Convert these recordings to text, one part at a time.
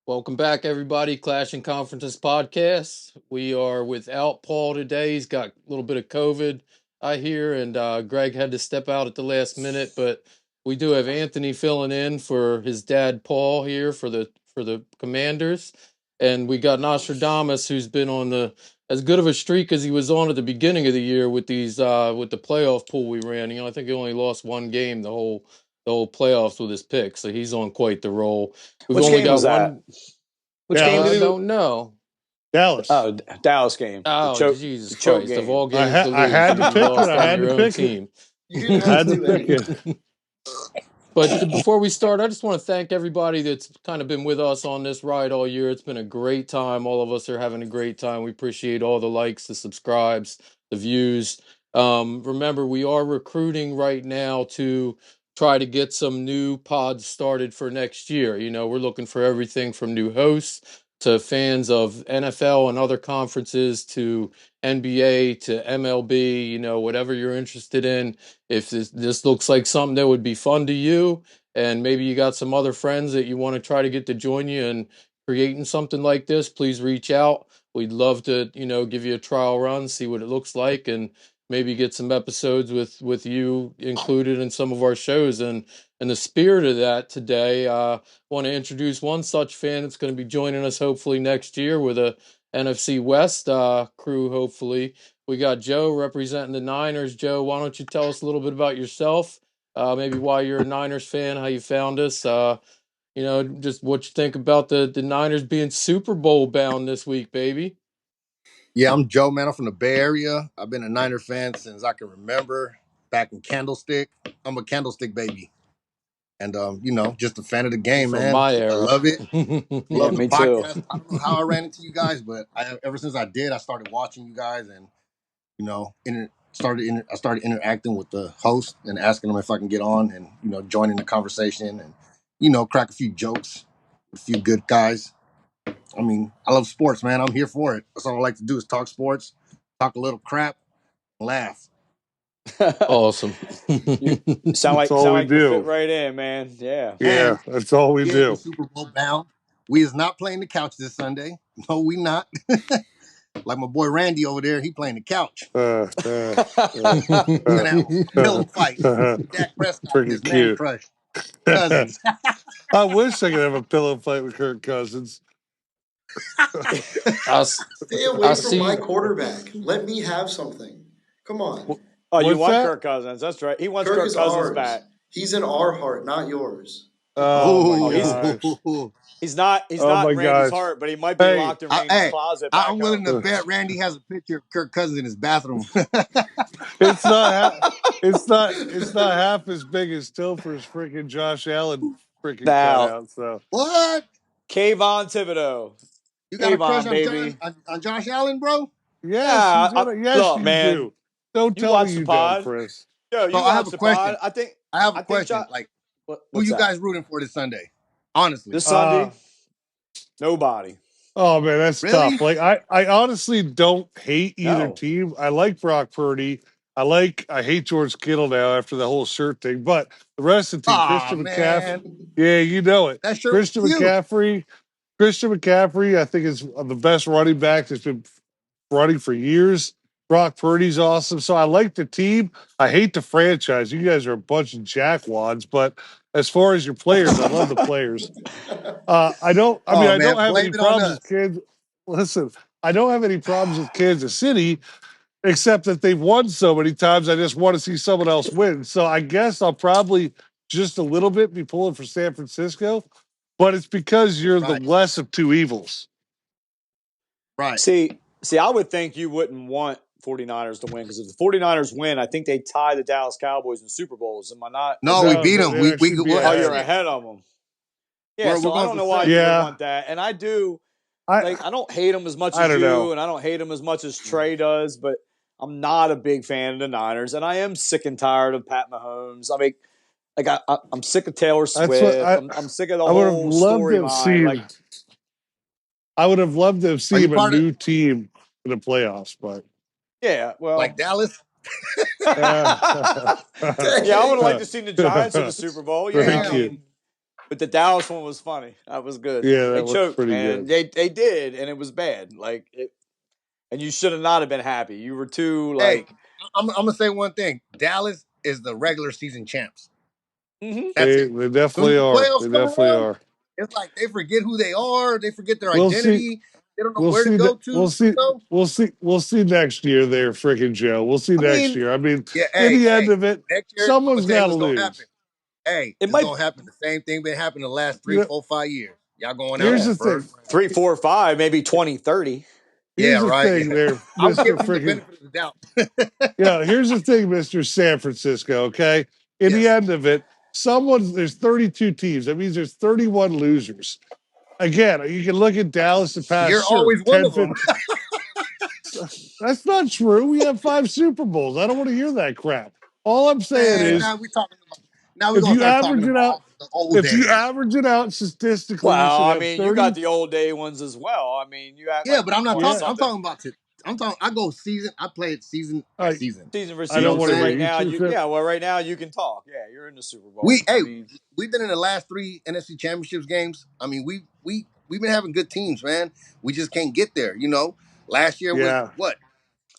Welcome back, everybody. Clash and Conferences podcast. We are without Paul today. He's got a little bit of COVID, I hear, and Gregg had to step out at the last minute. But we do have Anthony filling in for his dad, Paul, here for the Commanders, and we got Nostradamus, who's been on the as good of a streak as he was on at the beginning of the year with these with the playoff pool we ran. I think he only lost one game the whole playoffs with his pick, so he's on quite the roll. We've Which only game got was that? one. Which game did I he? don't know. Dallas. Oh, Dallas game. Oh, Jesus choke Christ! Of game. all games to lose, I had to you pick it. lost I on had your to own pick it. team. You didn't I have had to to do pick anything. it. But before we start, I just want to thank everybody that's kind of been with us on this ride all year. It's been a great time. All of us are having a great time. We appreciate all the likes, the subscribes, the views. Remember, we are recruiting right now to try to get some new pods started for next year. We're looking for everything from new hosts to fans of NFL and other conferences to NBA to MLB, whatever you're interested in. If this looks like something that would be fun to you, and maybe you got some other friends that you want to try to get to join you in creating something like this, please reach out. We'd love to, give you a trial run, see what it looks like, and maybe get some episodes with you included in some of our shows. And in the spirit of that, today, I want to introduce one such fan that's going to be joining us hopefully next year with a NFC West crew, hopefully. We got Joe representing the Niners. Joe, why don't you tell us a little bit about yourself? Maybe why you're a Niners fan, how you found us. Just what you think about the Niners being Super Bowl bound this week, baby. Yeah, I'm Joe, man. I'm from the Bay Area. I've been a Niner fan since I can remember, back in Candlestick. I'm a Candlestick baby. And, just a fan of the game, From man. my I era. love it. Yeah, Love the me too. podcast. I don't know how I ran into you guys, but ever since I did, I started watching you guys and, I started interacting with the host and asking them if I can get on and, joining the conversation and, crack a few jokes with a few good guys. I mean, I love sports, man. I'm here for it. That's all I like to do is talk sports, talk a little crap, laugh. Awesome. You sound like you fit right in, man. Yeah. Yeah, that's all we do. Super Bowl bound. We is not playing the couch this Sunday. No, we not. Like my boy Randy over there, he playing the couch. We're gonna have a pillow fight. Dak Prescott, Freaking his man cute. crush. Cousins. I wish I could have a pillow fight with Kirk Cousins. Stay away from my quarterback. Let me have something. Come on. Oh, you What's want that? Kirk Cousins? That's right. He wants Kirk Kirk is Cousins ours. back. He's in our heart, not yours. Oh my gosh. He's not Oh my Randy's gosh. heart, but he might be Hey, locked in Randy's closet. I'm willing to bet Randy has a picture of Kirk Cousins in his bathroom. It's not half as big as Topher's freaking Josh Allen freaking cutout. So what? Kayvon Thibodeau. You got a crush on Josh Allen, bro? yes, look, you man, do. Don't you tell watch me the you pod. don't, Chris. Yo, you So watch the pod. I have a question. Who you guys rooting for this Sunday? Honestly, this Sunday, nobody. Oh man, that's really tough. Like I honestly don't hate either team. I like Brock Purdy. I hate George Kittle now after the whole shirt thing. But the rest of the team, Christian McCaffrey. Yeah, you know it. That shirt Christian McCaffrey. I think is the best running back that's been running for years. Brock Purdy's awesome. So I like the team. I hate the franchise. You guys are a bunch of jackwads, but as far as your players, I love the players. I don't have any problems with kids. Listen, I don't have any problems with Kansas City, except that they've won so many times. I just want to see someone else win. So I guess I'll probably just a little bit be pulling for San Francisco, but it's because you're the less of two evils. Right. See, I would think you wouldn't want 49ers to win because if the 49ers win, I think they tie the Dallas Cowboys in Super Bowls. Am I not? No, we beat them. You're ahead of them. Yeah, so I don't know why you would want that. And I do. I don't hate them as much as you, and I don't hate them as much as Trey does, but I'm not a big fan of the Niners, and I am sick and tired of Pat Mahomes. I mean, I'm sick of Taylor Swift. I'm sick of the whole storyline. I would have loved to have seen a new team in the playoffs, but yeah, well, like Dallas. Yeah, I would have liked to see the Giants in the Super Bowl. Yeah, But the Dallas one was funny. That was good. Yeah, that they was choked, pretty man. good. They did, and it was bad. And you should have not have been happy. You were too Hey, I'm gonna say one thing. Dallas is the regular season champs. Mm-hmm. That's it. They definitely When the are. They playoffs come definitely around, are. it's like they forget who they are. They forget their We'll see. identity. They don't know We'll where to see go that. to. We'll see. We'll see. We'll see next year. There, freaking Joe. We'll see next year. I mean, yeah. in the end Hey, of it, next year I'm gonna someone's tell you got to what's gonna lose. happen. Hey, It it's might. gonna happen. The same thing been happening the last 3, You know, 4, 5 years. Y'all going out here's in the the first thing. round. 3, 4, 5, maybe 20, 30. Here's Yeah, the right. thing, there, I'm Mister giving him the Freaking. benefit of the doubt. Yeah, here's the thing, Mister San Francisco. Okay, in the Yes. end of it, there's 32 teams. That means there's 31 losers. Again, you can look at Dallas the past, You're sure, always one 10, of them. 15. That's not true. We have 5 Super Bowls. I don't want to hear that crap. All I'm saying Man, is, now we talking about. Now we're if gonna you start talking average it about out, the old if you days. average it out statistically, you Well, should I have mean, you got 30. the old day ones as well. I mean, you act Yeah, like but you I'm not won Yeah, talking. I'm something. talking about. I'm talking. I go season. I play it season by I season. Season for I You know don't season. what want I'm So to hear saying? right you now, two. right now you can talk. Yeah, you're in the Super Bowl. We I hey, mean, we've been in the last 3 NFC Championships games. I mean, we've been having good teams, man. We just can't get there. You know, last year was Yeah, what?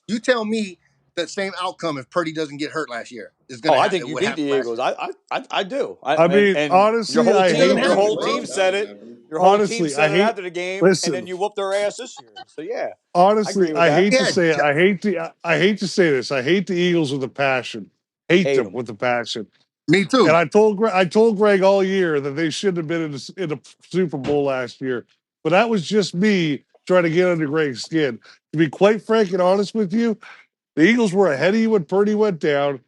You tell me the same outcome if Purdy doesn't get hurt last year is oh, gonna I happen. think It you would beat the happen last Eagles. year. I do. I mean, And honestly, I It doesn't your hate happen, whole bro. team said it. Your whole team honestly, I said it hate. after the game, and then Listen, you whooped their ass this year. So yeah, I honestly, agree with I that. hate to Yeah, say it. I hate to say this. I hate the Eagles with a passion. Hate Hate them them. with a passion. me And too. I told Greg all year that they shouldn't have been in the Super Bowl last year. But that was just me trying to get under Greg's skin. To be quite frank and honest with you, the Eagles were ahead of you when Purdy went down.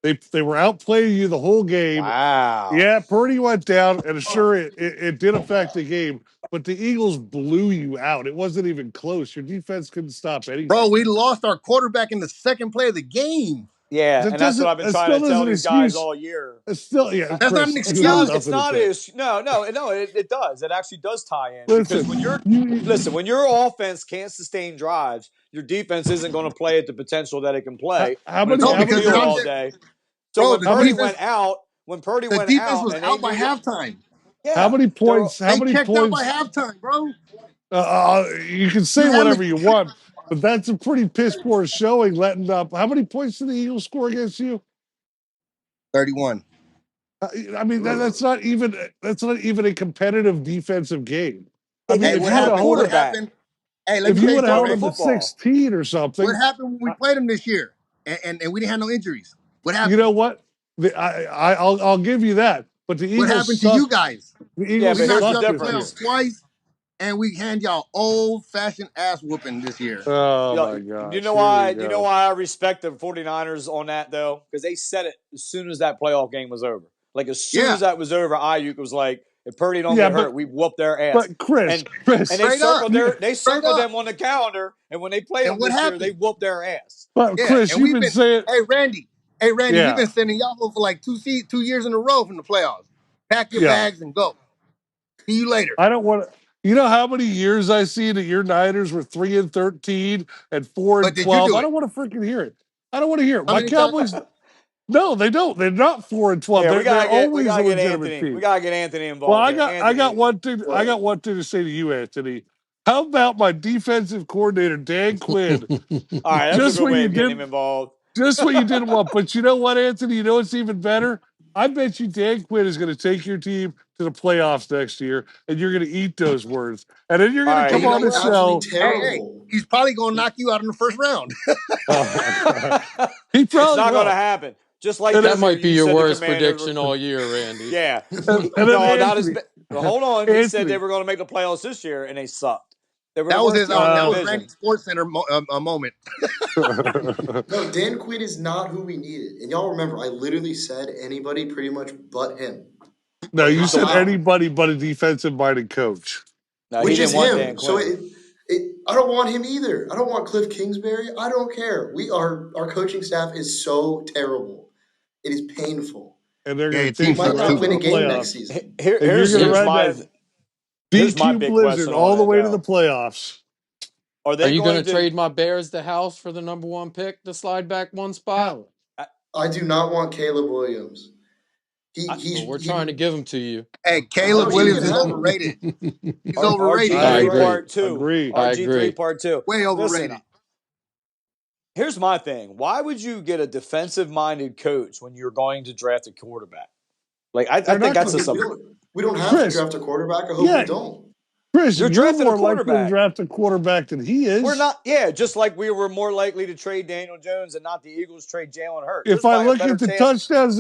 They were outplaying you the whole game. Wow. Yeah, Purdy went down, and sure, it did affect the game. But the Eagles blew you out. It wasn't even close. Your defense couldn't stop Bro, anything. we lost our quarterback in the second play of the game. Yeah, and that's what I've been That trying still to tell isn't an these guys excuse. all year. It's still, yeah, That's not Chris, an It's you have not. excuse. It's nothing to not say. is no. It does. It actually does tie in because Listen, when your offense can't sustain drives, your defense isn't going to play at the potential that it can play how when it's many, No, on how the many because they're field out all points, there. day. So Bro, when the how Purdy many, went defense out, the defense was and they out by knew that, halftime. yeah, they're how They many checked out by points, halftime, bro. you can say You have whatever you want, but that's a pretty piss poor showing letting up. How many points did the Eagles score against you? 31. I mean, that's not even a competitive defensive game. I they mean, Hey, didn't if what you would have a have happened? held What it, quarterback. happened? Hey, let if me you tell They you would have throw held something, the them Randy. to football. 16 or What something, happened when we played them this year and we didn't have no injuries? What you happened? know what? I'll give you that. But the What Eagles happened to you suck. guys? The Yeah, Eagles We but knocked here's you the suck out the this year. playoffs difference. twice, and we hand y'all old-fashioned ass whooping this year. Oh You know, my gosh, here we you know go. why I respect the 49ers on that though? Because they said it as soon as that playoff game was over. Like as soon Yeah, as that was over, Ayuk was like, if Purdy don't Yeah, get hurt, we whoop their ass. but Chris, And Chris, straight up, they straight circled up. them on the calendar, and when they played And them what this year, they happened? whooped their ass. but Yeah, Chris, and you've we've been been. saying, Hey Randy, we've yeah, been sending y'all home for like 2 years in a row from the playoffs. Pack your yeah. bags and go. See you later. I don't want to. You know how many years I see that your Niners were 3-13 and four But and did you 12. do I it? don't want to freaking hear it. I don't want to hear it. How My many times? Cowboys, no, they don't. They're not 4-12. Yeah, They're we always a gotta get legitimate Anthony. We team. gotta get Anthony Well, involved here. Anthony, I got one thing to say to you, Anthony. How about my defensive coordinator Dan Quinn? all right, that's a Just good what way you of getting him did, involved. just what you didn't want. But you know what, Anthony? You know what's even better? I bet you Dan Quinn is going to take your team to the playoffs next year, and you're going to eat those words. And then you're All going to right, come He's on gonna the be absolutely show. Hey, terrible. he's probably gonna knock you out in the first round. Oh my God. He it's probably not gonna will. happen. Just like And That this then, year, might be you your said the worst Commanders prediction were. all year, Randy. Yeah. and then No, not as Anthony, bad. Hold on. He said they Anthony, were going to make the playoffs this year, and they sucked. They were the That was worst his. team in the That was division. Randy's Sports Center moment. No, Dan Quinn is not who we needed. And y'all remember, I literally said anybody pretty much but him. no, Like you So, said how? anybody but a defensive minded coach. no, he Which is didn't want Dan him. So Quinn. I don't want him either. I don't want Cliff Kingsbury. I don't care. Our coaching staff is so terrible. It is painful. And they're Yeah, going your to We team take you might sucks right not too. to win a the game next playoffs. season. And you're going to Here's ride my that big DQ question blizzard on all the it way to the though. playoffs. Are Are they you going going to to? trade my Bears the house for the number one pick to slide back one spot? I, I do not want Caleb Williams. We're trying to give them to you. Hey, Caleb Williams is overrated. He's overrated. RG3 Part 2. Agree. RG3 Part 2. Way overrated. Listen, here's my thing. Why would you get a defensive-minded coach when you're going to draft a quarterback? Like, I think that's just we don't have to draft a quarterback. I hope we don't. Chris, you're more likely to draft a quarterback than he is. We're not. Yeah, just like we were more likely to trade Daniel Jones and not the Eagles trade Jalen Hurts. If I look at the touchdowns,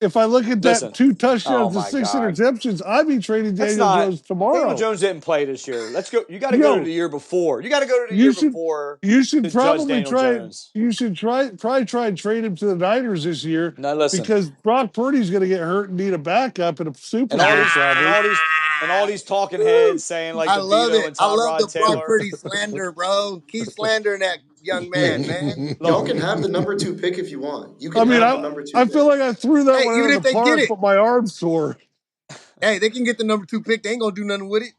if I look at that 2 touchdowns and 6 interceptions, I'd be trading Daniel Jones tomorrow. Daniel Jones didn't play this year. Let's go. You got to go to the year before. You got to go to the year before. You should probably try. Jones. You should probably try and trade him to the Niners this year. Now listen, because Brock Purdy's going to get hurt and need a backup in a Super Bowl. And all these talking heads saying like I love it. And Tom I love Rod the Taylor. Brock Purdy slander, bro. Keep slandering that young man. Y'all can have the number 2 pick if you want. You can have the number 2 I pick. feel like I threw that one in the park, but my arm's sore. Hey, they can get the number 2 pick. They ain't gonna do nothing with it.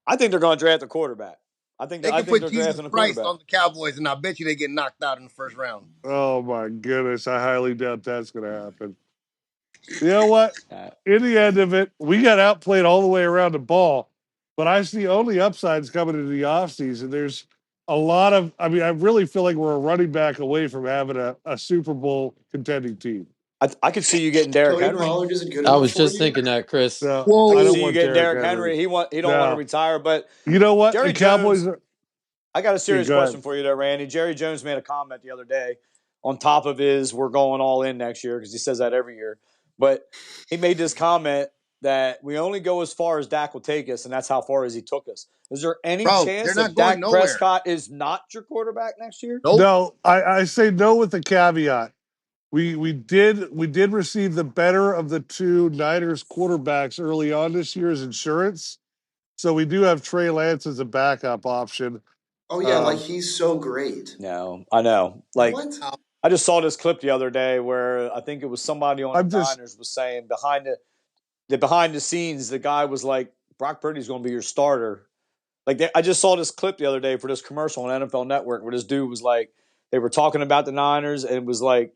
I think they're gonna draft a quarterback. I think they can put Jesus Christ on the Cowboys, and I bet you they get knocked out in the first round. Oh my goodness, I highly doubt that's gonna happen. You know what? In the end of it, we got outplayed all the way around the ball. But I see only upsides coming into the offseason. There's a lot of, I really feel like we're a running back away from having a Super Bowl contending team. I could see you getting Derrick Henry. I was just thinking that, Chris. I don't see you getting Derrick Henry. He don't want to retire, but you know what? Jerry the Cowboys. I got a serious question for you there, Randy. Jerry Jones made a comment the other day on top of his "we're going all in next year" because he says that every year. But he made this comment that we only go as far as Dak will take us, and that's how far as he took us. Is there any chance that Dak Prescott is not your quarterback next year? Nope. No, I say no with the caveat. We did receive the better of the 2 Niners quarterbacks early on this year as insurance. So we do have Trey Lance as a backup option. Oh yeah, like he's so great. No, I know. Like what? I just saw this clip the other day where I think it was somebody on the Niners was saying behind the scenes, the guy was like, Brock Purdy's going to be your starter. Like I just saw this clip the other day for this commercial on NFL Network where this dude was like, they were talking about the Niners and it was like,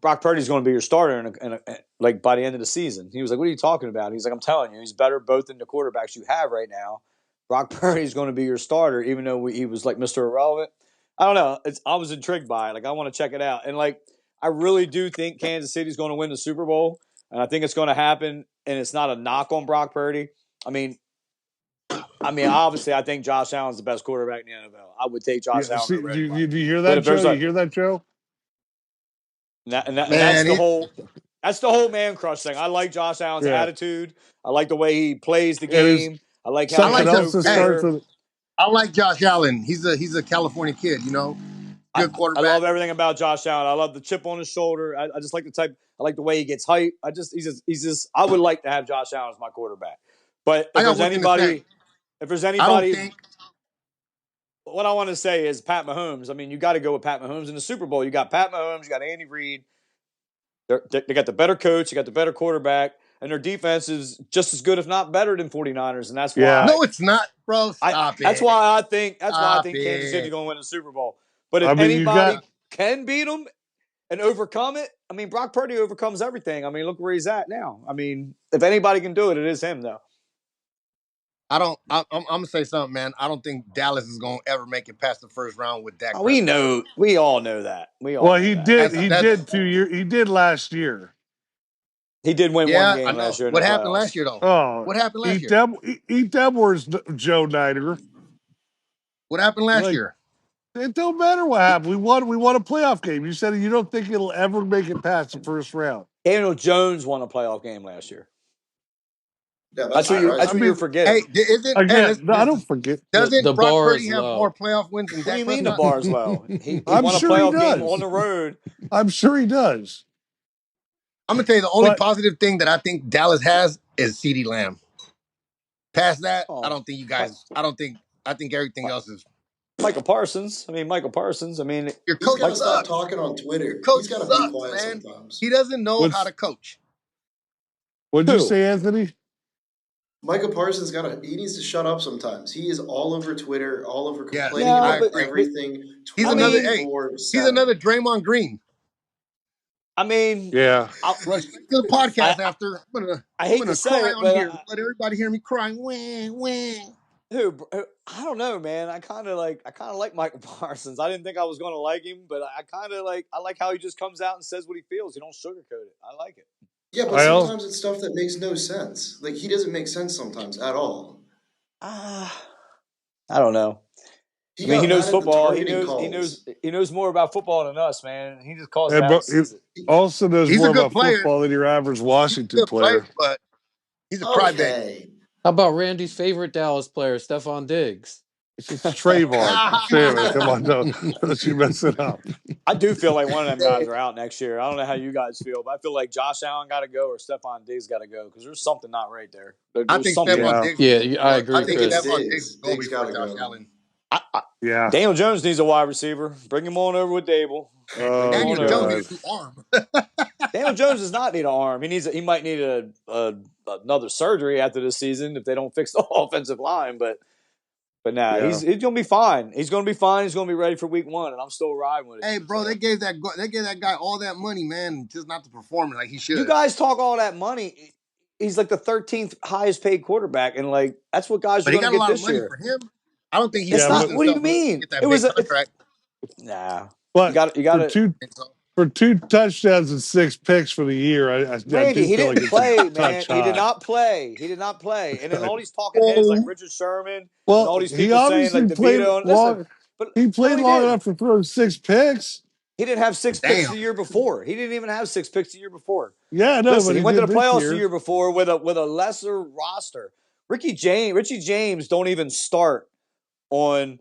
Brock Purdy's going to be your starter and like by the end of the season. He was like, what are you talking about? He's like, I'm telling you, he's better both than the quarterbacks you have right now. Brock Purdy's going to be your starter, even though he was like Mr. Irrelevant. I don't know. I was intrigued by it. Like, I want to check it out. And like, I really do think Kansas City's going to win the Super Bowl. And I think it's going to happen. And it's not a knock on Brock Purdy. I mean, obviously, I think Josh Allen's the best quarterback in the NFL. I would take Josh Allen. Do you hear that, Joe? You hear that, Joe? That's the whole man crush thing. I like Josh Allen's attitude. I like the way he plays the game. I like how I like Josh Allen. He's a California kid, you know. Good quarterback. I love everything about Josh Allen. I love the chip on his shoulder. I just like the type. I like the way he gets hype. He's just. I would like to have Josh Allen as my quarterback. But if there's anybody, what I want to say is Pat Mahomes. I mean, you got to go with Pat Mahomes in the Super Bowl. You got Pat Mahomes. You got Andy Reid. They got the better coach. You got the better quarterback. And their defense is just as good, if not better, than 49ers. And that's why. Yeah. No, it's not, bro. Stop it. That's why I think Kansas City's going to win the Super Bowl. But if anybody can beat them and overcome it, I mean, Brock Purdy overcomes everything. I mean, look where he's at now. I mean, if anybody can do it, it is him, though. I'm gonna say something, man. I don't think Dallas is gonna ever make it past the first round with Dak. We all know that. He did 2 years. He did last year. He did win one game last year. What happened last year, though? Oh, what happened last year? Eat them words, Joe Niner. What happened last year? It don't matter what happened. We won a playoff game. You said you don't think it'll ever make it past the first round. Daniel Jones won a playoff game last year. Yeah, that's what you're forgetting. Hey, I don't forget. Doesn't Brock Purdy have more playoff wins than Dak Prescott? What do you mean the bar's low? He won a playoff game on the road. I'm sure he does. I'm gonna tell you the only positive thing that I think Dallas has is CeeDee Lamb. Past that, I don't think you guys. I think everything else is. Michael Parsons. I mean, your coach gotta stop talking on Twitter. Coach He's gotta sucks, be quiet man. sometimes. He doesn't know how to coach. What'd you say, Anthony? Michael Parsons he needs to shut up sometimes. He is all over Twitter, all over complaining about everything. He's another Draymond Green. I mean, yeah. Rush to the podcast after. I hate to say cry it, on but here. Let everybody hear me crying. Wah, wah. I don't know, man. I kind of like Michael Parsons. I didn't think I was going to like him, but I like how he just comes out and says what he feels. He don't sugarcoat it. I like it. Yeah, but sometimes it's stuff that makes no sense. Like, he doesn't make sense sometimes at all. I don't know. He he knows football. He knows more about football than us, man. He just calls it out and sees it. Also knows more about football than your average Washington player. But he's a crybaby. How about Randy's favorite Dallas player, Stephon Diggs? It's Trayvon. Damn it. Come on, don't you mess it up. I do feel like one of them guys are out next year. I don't know how you guys feel, but I feel like Josh Allen got to go or Stephon Diggs got to go because there's something not right there. I think Stephon Diggs. Yeah, I agree. I think Stephon Diggs go before Josh Allen. Yeah. Daniel Jones needs a wide receiver. Bring him on over with Dable. Daniel Jones needs an arm. Daniel Jones does not need an arm. He might need another surgery after this season if they don't fix the offensive line. But he's gonna be fine. He's gonna be fine. He's gonna be ready for week 1, and I'm still riding with it. Hey, bro, they gave that guy all that money, man, just not to perform like he should. You guys talk all that money. He's like the 13th highest paid quarterback, and like that's what guys are going to get this year. For him. I don't think he's. What do you mean? It was a contract. Nah. But you got for 2 touchdowns and 6 picks for the year. Randy, he didn't play, man. He did not play. And then all these talking heads like Richard Sherman and all these people saying like DeVito. He played long enough to throw 6 picks. He didn't have 6 picks the year before. He didn't even have 6 picks the year before. Yeah, no, but he went to the playoffs the year before with a lesser roster. Richie James don't even start on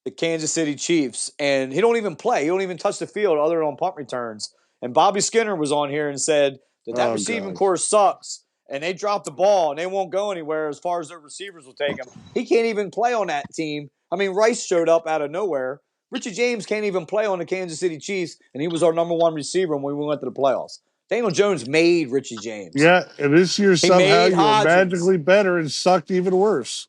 the Kansas City Chiefs, and he don't even play. He don't even touch the field other than on punt returns. And Bobby Skinner was on here and said that receiving corps sucks, and they drop the ball, and they won't go anywhere as far as their receivers will take them. He can't even play on that team. I mean, Rice showed up out of nowhere. Richie James can't even play on the Kansas City Chiefs, and he was our number 1 receiver when we went to the playoffs. Daniel Jones made Richie James. Yeah, and this year somehow you were magically better and sucked even worse.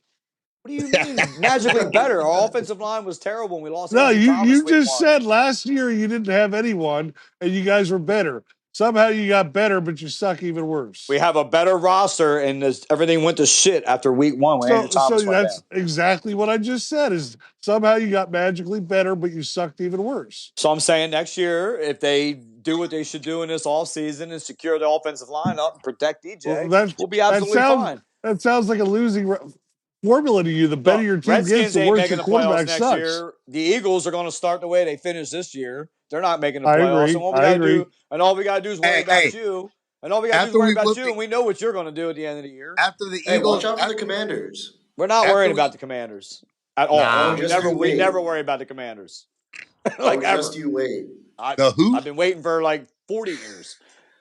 What do you mean magically better? Our offensive line was terrible when we lost. No, you just said last year you didn't have anyone and you guys were better. Somehow you got better, but you suck even worse. We have a better roster, and everything went to shit after week 1 when Andrew Thomas went that's down. exactly what I just said. Is somehow you got magically better, but you sucked even worse. So I'm saying next year, if they do what they should do in this offseason and secure the offensive line up and protect DJ, we'll be absolutely fine. That sounds like a losing formula to you. The better your team gets, the worse your quarterback sucks. Next year. The Eagles are going to start the way they finished this year. They're not making the playoffs. And all we got to do is worry about you. And all we got to do is worry about you, and we know what you're going to do at the end of the year. After the Eagles, watch out for the Commanders. We're not worrying about the Commanders at all. We never worry about the Commanders. Just you wait. Who? I've been waiting for like 40 years.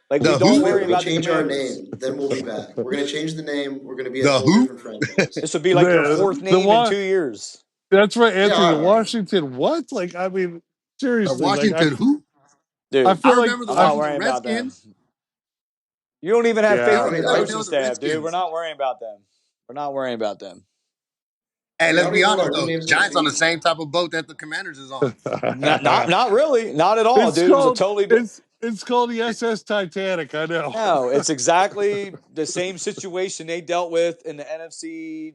Like we don't worry about the Commanders. Change our name, then we'll be back. We're going to change the name. We're going to be a whole different franchise. This would be like their 4th name in 2 years. That's right, Anthony. Washington. What? Like, I mean, seriously. Washington who? Dude, I remember the Washington Redskins. You don't even have faith in your coaching staff, dude. We're not worrying about them. Hey, let's be honest though. Giants on the same type of boat that the Commanders is on. not really. Not at all, dude. It was a totally different. It's called the SS Titanic, I know. No, it's exactly the same situation they dealt with in the NFC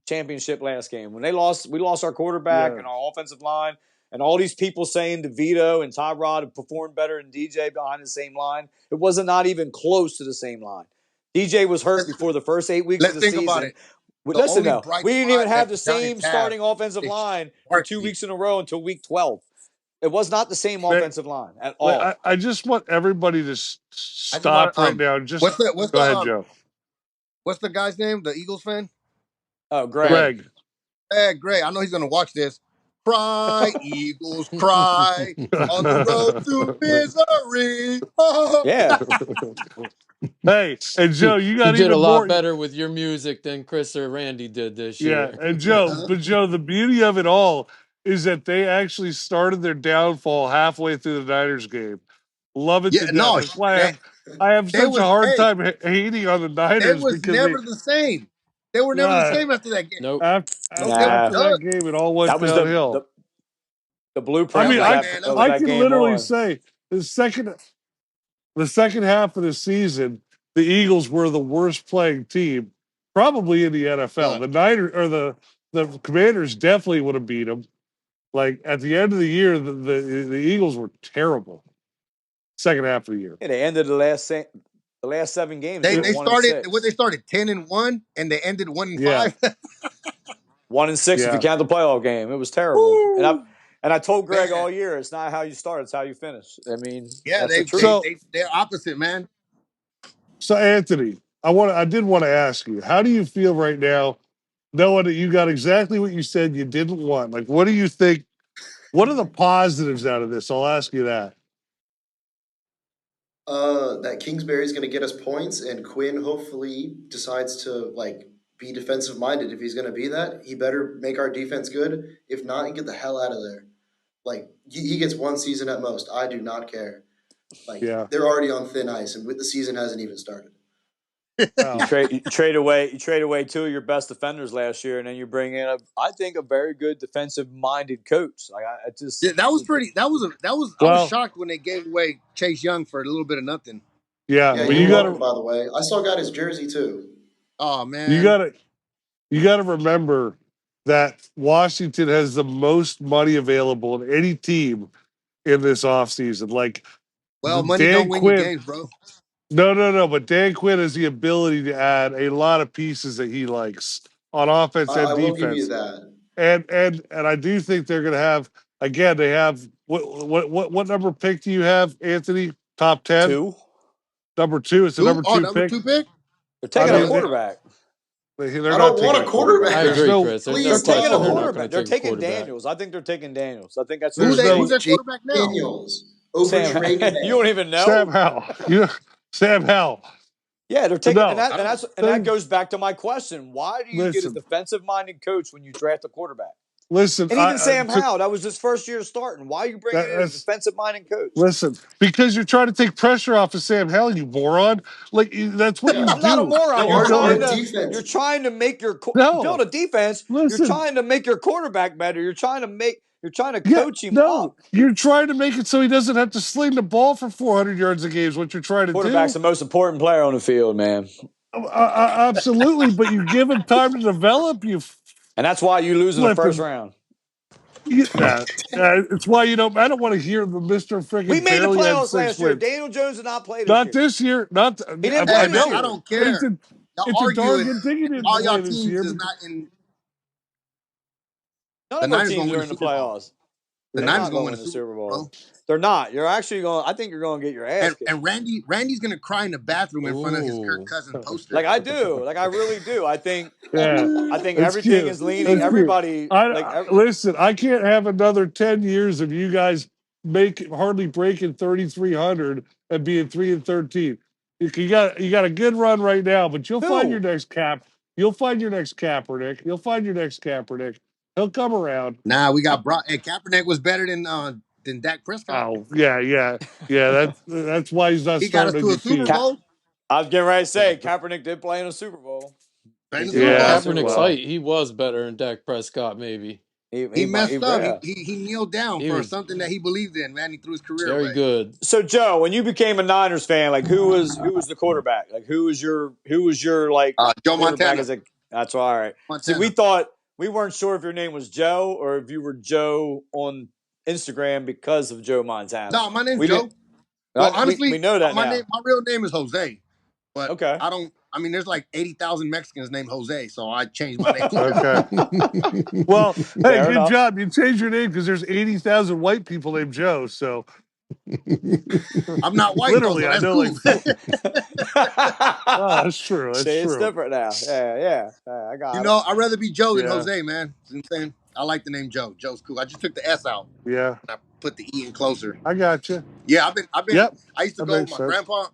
Championship last game. When we lost our quarterback and our offensive line, and all these people saying DeVito and Tyrod have performed better than DJ behind the same line. It wasn't not even close to the same line. DJ was hurt before the first 8 weeks of the season. About it. Listen, though, we didn't even have the same starting offensive line for 2 weeks in a row until week 12. It was not the same offensive line at all. I just want everybody to stop right now. Just go ahead, Joe. What's the guy's name? The Eagles fan? Oh, Gregg. Hey, Gregg. I know he's going to watch this. Cry, Eagles, cry on the road to misery. Oh. Yeah. Hey, and Joe, you did a lot better with your music than Chris or Randy did this year. Yeah, and Joe, the beauty of it all is that they actually started their downfall halfway through the Niners game. Love it to death. That's why I have such a hard time hating on the Niners. It was never the same. They were never the same after that game. Nope. After that game, it all went downhill. The blueprint. I mean, I can literally say the second the second half of the season, the Eagles were the worst playing team probably in the NFL. The Niners or the Commanders definitely would have beat them. Like at the end of the year, the Eagles were terrible. Second half of the year. Yeah, they ended the last 7 games. They They were 1-6. they started 10-1 and they ended 1-5. Yeah. 1-6 if you count the playoff game. It was terrible. Woo! And I told Gregg all year, it's not how you start, it's how you finish. I mean, that's the truth. They're opposite, man. So Anthony, I did want to ask you, how do you feel right now, knowing that you got exactly what you said you didn't want? Like, what do you think? What are the positives out of this? I'll ask you that. That Kingsbury's going to get us points, and Quinn hopefully decides to be defensive minded. If he's going to be that, he better make our defense good. If not, he get the hell out of there. He gets 1 season at most. I do not care. They're already on thin ice, and the season hasn't even started. You trade away 2 of your best defenders last year, and then you bring in I think a very good defensive minded coach. That was pretty. I was shocked when they gave away Chase Young for a little bit of nothing. Yeah, but you got to. By the way, I still got his jersey too. Oh man, you got to remember that Washington has the most money available in any team in this offseason. Money don't win you games, bro. No. But Dan Quinn has the ability to add a lot of pieces that he likes on offense and defense. I will give you that. And I do think they're going to have, again. They have what number pick do you have, Anthony? Top 10. 2. Number 2. It's the number 2 pick. 2 pick. They're taking a quarterback. I don't want a quarterback. I agree, Chris. They're taking a quarterback. They're taking Daniels. I think they're taking Daniels. I think that's who's their quarterback now. Daniels. Sam, you don't even know. Sam Howell. Sam Howell. Yeah, they're taking, and that goes back to my question. Why do you get a defensive-minded coach when you draft a quarterback? Listen, and even Sam Howell, that was his first year starting. Why are you bringing in a defensive-minded coach? Listen, because you're trying to take pressure off of Sam Howell, you moron. That's what you do. I'm not a moron. You're trying to make your build a defense. Listen, you're trying to make your quarterback better. You're trying to coach him up. You're trying to make it so he doesn't have to sling the ball for 400 yards a game is what you're trying to do. Quarterback's the most important player on the field, man. Absolutely, but you give him time to develop. And that's why you lose in the first round. It's why you don't. I don't want to hear the Mr. Freaking. We made the playoffs last year. Daniel Jones did not play this year. I don't care. It's a darn good thing he didn't all play y'all this teams year. is not in. None of our teams are in the playoffs. The Niners going to win the Super Bowl. They're not. You're actually going. I think you're going to get your ass kicked. And Randy's going to cry in the bathroom in front of his Kirk Cousins poster. I do. I really do. I think. I think everything is leaning. Everybody. Listen, I can't have another 10 years of you guys hardly breaking 3,300 and being 3-13. You got a good run right now, but you'll find your next cap. You'll find your next Kaepernick. You'll find your next Kaepernick. He'll come around. Nah, we got Brock. Hey, Kaepernick was better than Dak Prescott. Oh, yeah. That's why he's not. He got us to a Super Bowl. I was getting ready to say Kaepernick did play in a Super Bowl. Kaepernick's height, he was better than Dak Prescott. Maybe he messed up. He kneeled down for something that he believed in. Man, he threw his career away. Very good. So Joe, when you became a Niners fan, who was the quarterback? Who was your Joe Montana? That's all right. Montana. See, we weren't sure if your name was Joe or if you were Joe on Instagram because of Joe Montana. No, my name's Joe. Well, honestly, we know that my now. My real name is Jose. But okay. there's 80,000 Mexicans named Jose, so I changed my name. Okay. Well, hey, good job. You changed your name because there's 80,000 white people named Joe, so. I'm not white. Literally, though, so I know. That's true. That's true. It's different now. Yeah. I got it. I'd rather be Joe than Jose, man. You know what I'm saying? I like the name Joe. Joe's cool. I just took the S out. Yeah. And I put the E in closer. I got you. Yeah, I've been. Yep. I used to go.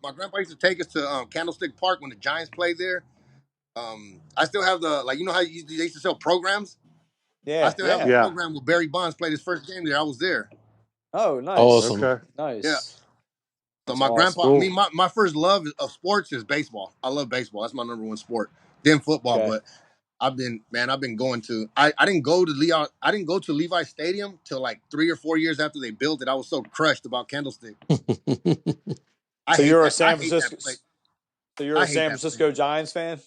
My grandpa used to take us to Candlestick Park when the Giants played there. I still have the how they used to sell programs. Yeah. I still have a program where Barry Bonds played his first game there. I was there. Oh, nice. Awesome. Okay. Nice. Yeah. So That's my grandpa, awesome. my first love of sports is baseball. I love baseball. That's my number one sport. Then football, but I've been going to. I didn't go to Levi Stadium till 3 or 4 years after they built it. I was so crushed about Candlestick. So hate you're a that. San I hate Francisco. that play. So you're I a hate San that play. Francisco Giants fan.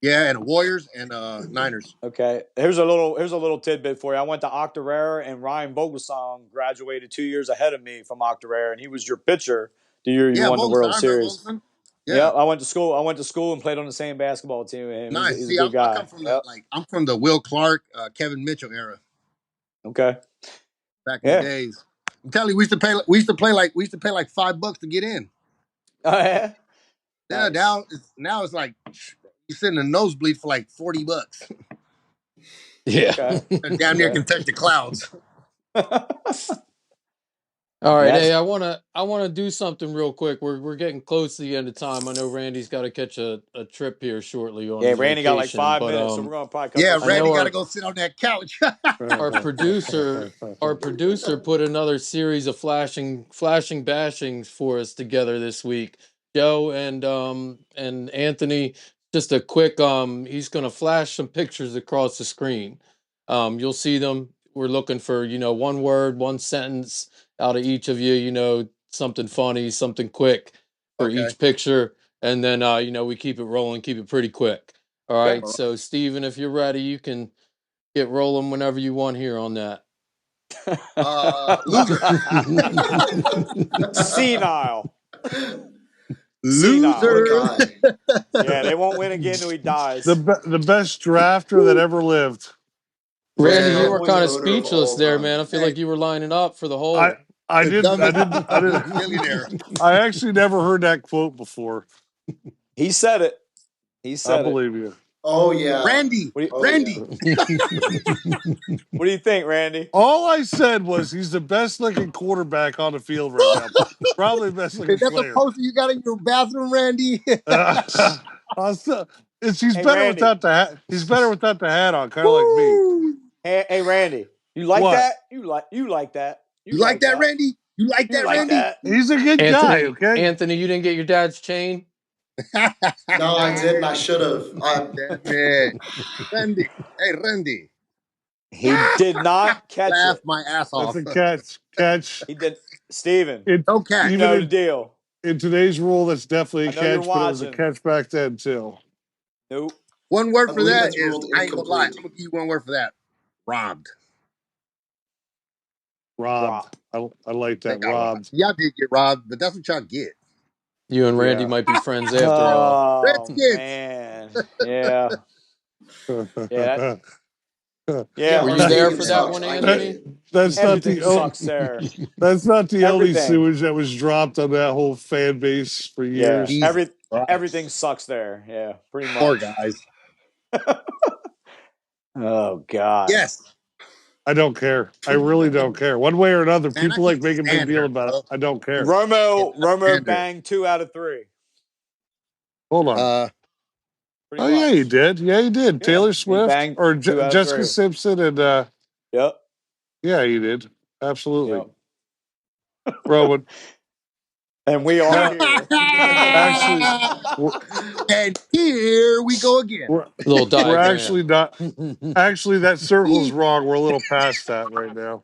Yeah, and Warriors and Niners. Okay. Here's a little tidbit for you. I went to Octorara, and Ryan Vogelsong graduated 2 years ahead of me from Octorara, and he was your pitcher the year you Yeah, won the Vogelston. World I remember Series. Vogelston. Yeah, Yeah, I went to school and played on the same basketball team with him. nice. He's a See, good I guy. come from I'm from the Will Clark, Kevin Mitchell era. Okay. Back in the days. I'm telling you, we used to pay like $5 to get in. Oh yeah. Yeah, Nice. now it's like you sit in a nosebleed for like $40. Yeah. Okay. Down there can touch the clouds. All right, hey, I wanna do something real quick. We're getting close to the end of time. I know Randy's got to catch a trip here shortly on his Randy vacation, got like 5 minutes, so we're gonna probably cut this Randy got to our, go sit on that couch. our producer put another series of flashing bashings for us together this week. Joe and Anthony, just a quick he's gonna flash some pictures across the screen. You'll see them. We're looking for, one word, one sentence out of each of you, something funny, something quick for each picture. And then, we keep it rolling, keep it pretty quick. All right. So, Steven, if you're ready, you can get rolling whenever you want here on that. Loser. Senile. Loser. Yeah, they won't win again till he dies. The best drafter that ever lived. Randy, you were kind of speechless there, man. I feel like you were lining up for the whole. I didn't. Millionaire. I actually never heard that quote before. He said it. I believe you. Oh yeah, Randy. Randy. Yeah. What do you think, Randy? All I said was he's the best looking quarterback on the field right now. Probably the best looking player. Is that the poster you got in your bathroom, Randy? He's better Randy. without the hat. He's better without the hat on, kind of like me. Hey, Randy, you like that? You like that? You like that, Randy? You like that, Randy? He's a good guy. Okay, Anthony, you didn't get your dad's chain. No, I didn't. I should have. Randy. Hey, Randy. He did not catch Laugh it. my ass off. That's a catch. He did. Steven. No catch. You know the deal. In today's rule, that's definitely a catch, but it was a watching. catch back then too. Nope. One word for that that's is, ruled I ain't gonna lie, I'm incomplete. gonna give you one word for that. Robbed. Robbed. I like that. Robbed. Y'all did get robbed, but that's what y'all get. You and Randy might be friends after all. Redskins. Man. Yeah. Yeah. Yeah. Were you there for that one, Anthony? That's not the sucks there. That's not the only sewage that was dropped on that whole fan base for years. Yeah. Everything sucks there. Yeah, pretty much. Poor guys. Oh God. Yes. I don't care. I really don't care. One way or another, people like make a big deal about it. I don't care. Romo banged 2 out of 3. Hold on. Yeah, he did. Yeah, he did. Yeah, Taylor Swift or Jessica 3. Simpson and Yep. Yeah, he did. Absolutely. Yep. Rowan. And we are here. Actually, and here we go again. We're actually not. Actually, that circle's wrong. We're a little past that right now.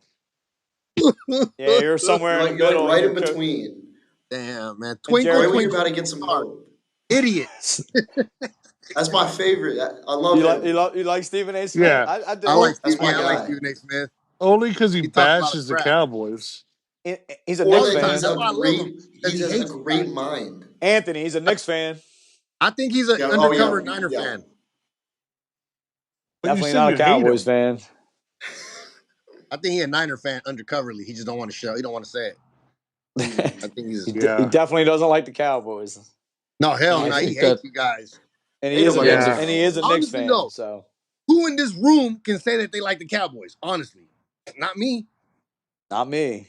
Yeah, you're somewhere in the middle. Right in between. Damn, man. Twinkle, Twinkle. You got to get some hope. Idiots. That's my favorite. I love him. You like Stephen A. Smith? Yeah. I like Stephen A. Smith. Only because he bashes the Cowboys. He's a Knicks fan. He has a great mind. Anthony, he's a Knicks fan. I think he's an undercover Niner fan. Definitely not a Cowboys fan. I think he's a Niner fan undercoverly. He just don't want to show. He don't want to say it. I think he definitely doesn't like the Cowboys. No, hell no. He hates you guys. And he is a Knicks fan. Though, so who in this room can say that they like the Cowboys? Honestly, not me. Not me.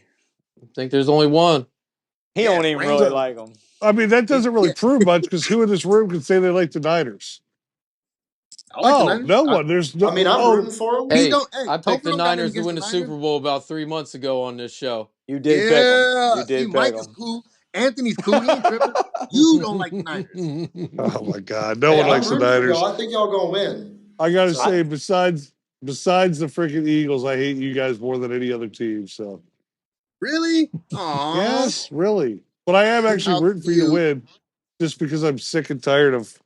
I think there's only one. He don't even really like them. I mean, that doesn't really prove much because who in this room can say they like the Niners? No one. There's no. I mean, I'm rooting for him. Hey, I picked the Niners to win the Super Bowl about 3 months ago on this show. You did pick them. You did pick Mike is cool. Anthony's cool. He ain't tripping. You don't like the Niners. Oh my God, no one likes the Niners. I think y'all gonna win. I gotta say, besides the freaking Eagles, I hate you guys more than any other team. So really, aww. Yes, really. But I am actually rooting for you to win, just because I'm sick and tired of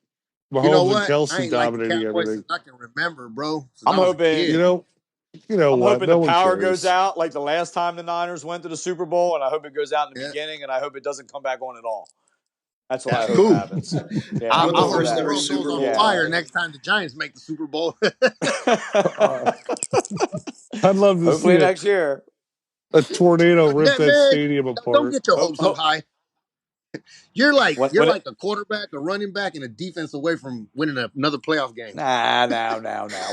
Mahomes and Kelsey dominating everything. I can remember, bro. I'm hoping. You know I'm what? hoping No the one power cares. goes out like the last time the Niners went to the Super Bowl, and I hope it goes out in the beginning, and I hope it doesn't come back on at all. That's what I hope happens. Yeah, I hope the world goes on fire next time the Giants make the Super Bowl. I'd love to Hopefully see next year a tornado rip that stadium apart. Don't get your hopes up high. You're like a quarterback, a running back, and a defense away from winning another playoff game. Nah.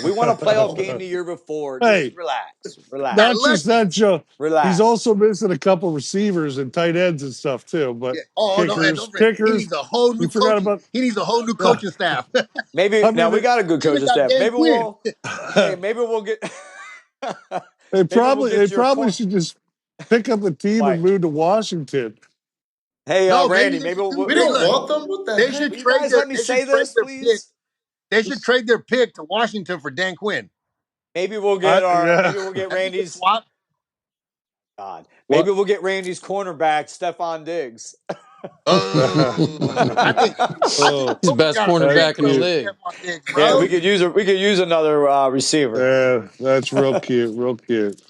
We won a playoff game the year before. Just relax. Not just that, Joe. Relax. He's also missing a couple receivers and tight ends and stuff too. But kickers. He needs a whole new He needs a whole new coaching staff. Maybe we got a good coaching staff. Maybe we'll get. They probably should just pick up the team and move to Washington. Hey, Randy, maybe we don't want them. What the they heck? should you trade guys their, let me say this, please? They should trade their pick to Washington for Dan Quinn. Maybe we'll get maybe we'll get Randy's swap. God. Maybe we'll get Randy's cornerback, Stephon Diggs. I think he's the best cornerback in the league. Yeah, we could use another receiver. Yeah, that's real cute.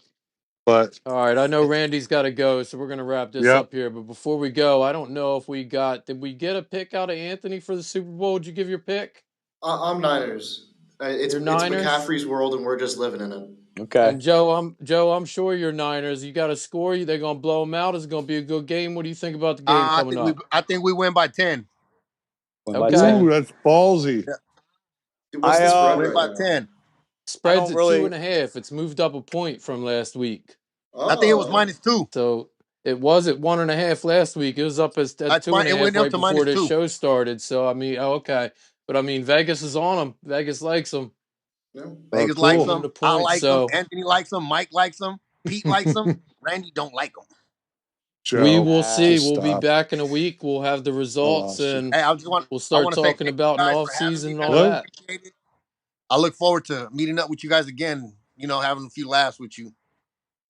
But all right, I know Randy's got to go, so we're going to wrap this up here. But before we go, I don't know if did we get a pick out of Anthony for the Super Bowl? Did you give your pick? I'm Niners. It's McCaffrey's world, and we're just living in it. Okay. And Joe, I'm sure you're Niners. You got to score. They're going to blow them out. It's going to be a good game. What do you think about the game coming up? I think we win by 10. Okay. Ooh, that's ballsy. Dude, what's the spread win by 10. Spread's at 2.5. It's moved up a point from last week. Oh. I think it was -2. So it was at 1.5 last week. It was up at 2.5 right before this show started. So I mean, okay, but I mean, Vegas is on them. Vegas likes them. Yeah. Vegas likes them. I like them. Anthony likes them. Mike likes them. Pete likes them. Randy don't like them. We will see. We'll be back in a week. We'll have the results, and we'll start talking about an off season and all that. I look forward to meeting up with you guys again. Having a few laughs with you.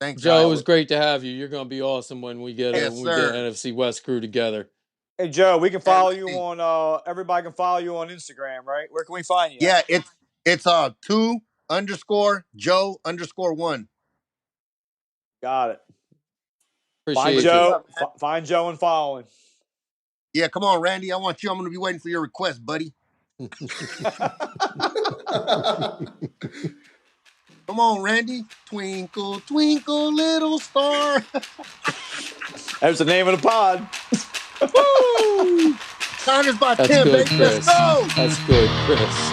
Thanks, Joe. It was great to have you. You're going to be awesome when we get NFC West crew together. Hey, Joe, we can follow you on. Everybody can follow you on Instagram, right? Where can we find you? Yeah, it's 2_Joe_1. Got it. Appreciate Joe. Find Joe and follow him. Yeah, come on, Randy. I'm going to be waiting for your request, buddy. Come on, Randy. Twinkle, twinkle, little star. That's the name of the pod. Woo! Niners by 10, baby. Let's go. That's good, Chris.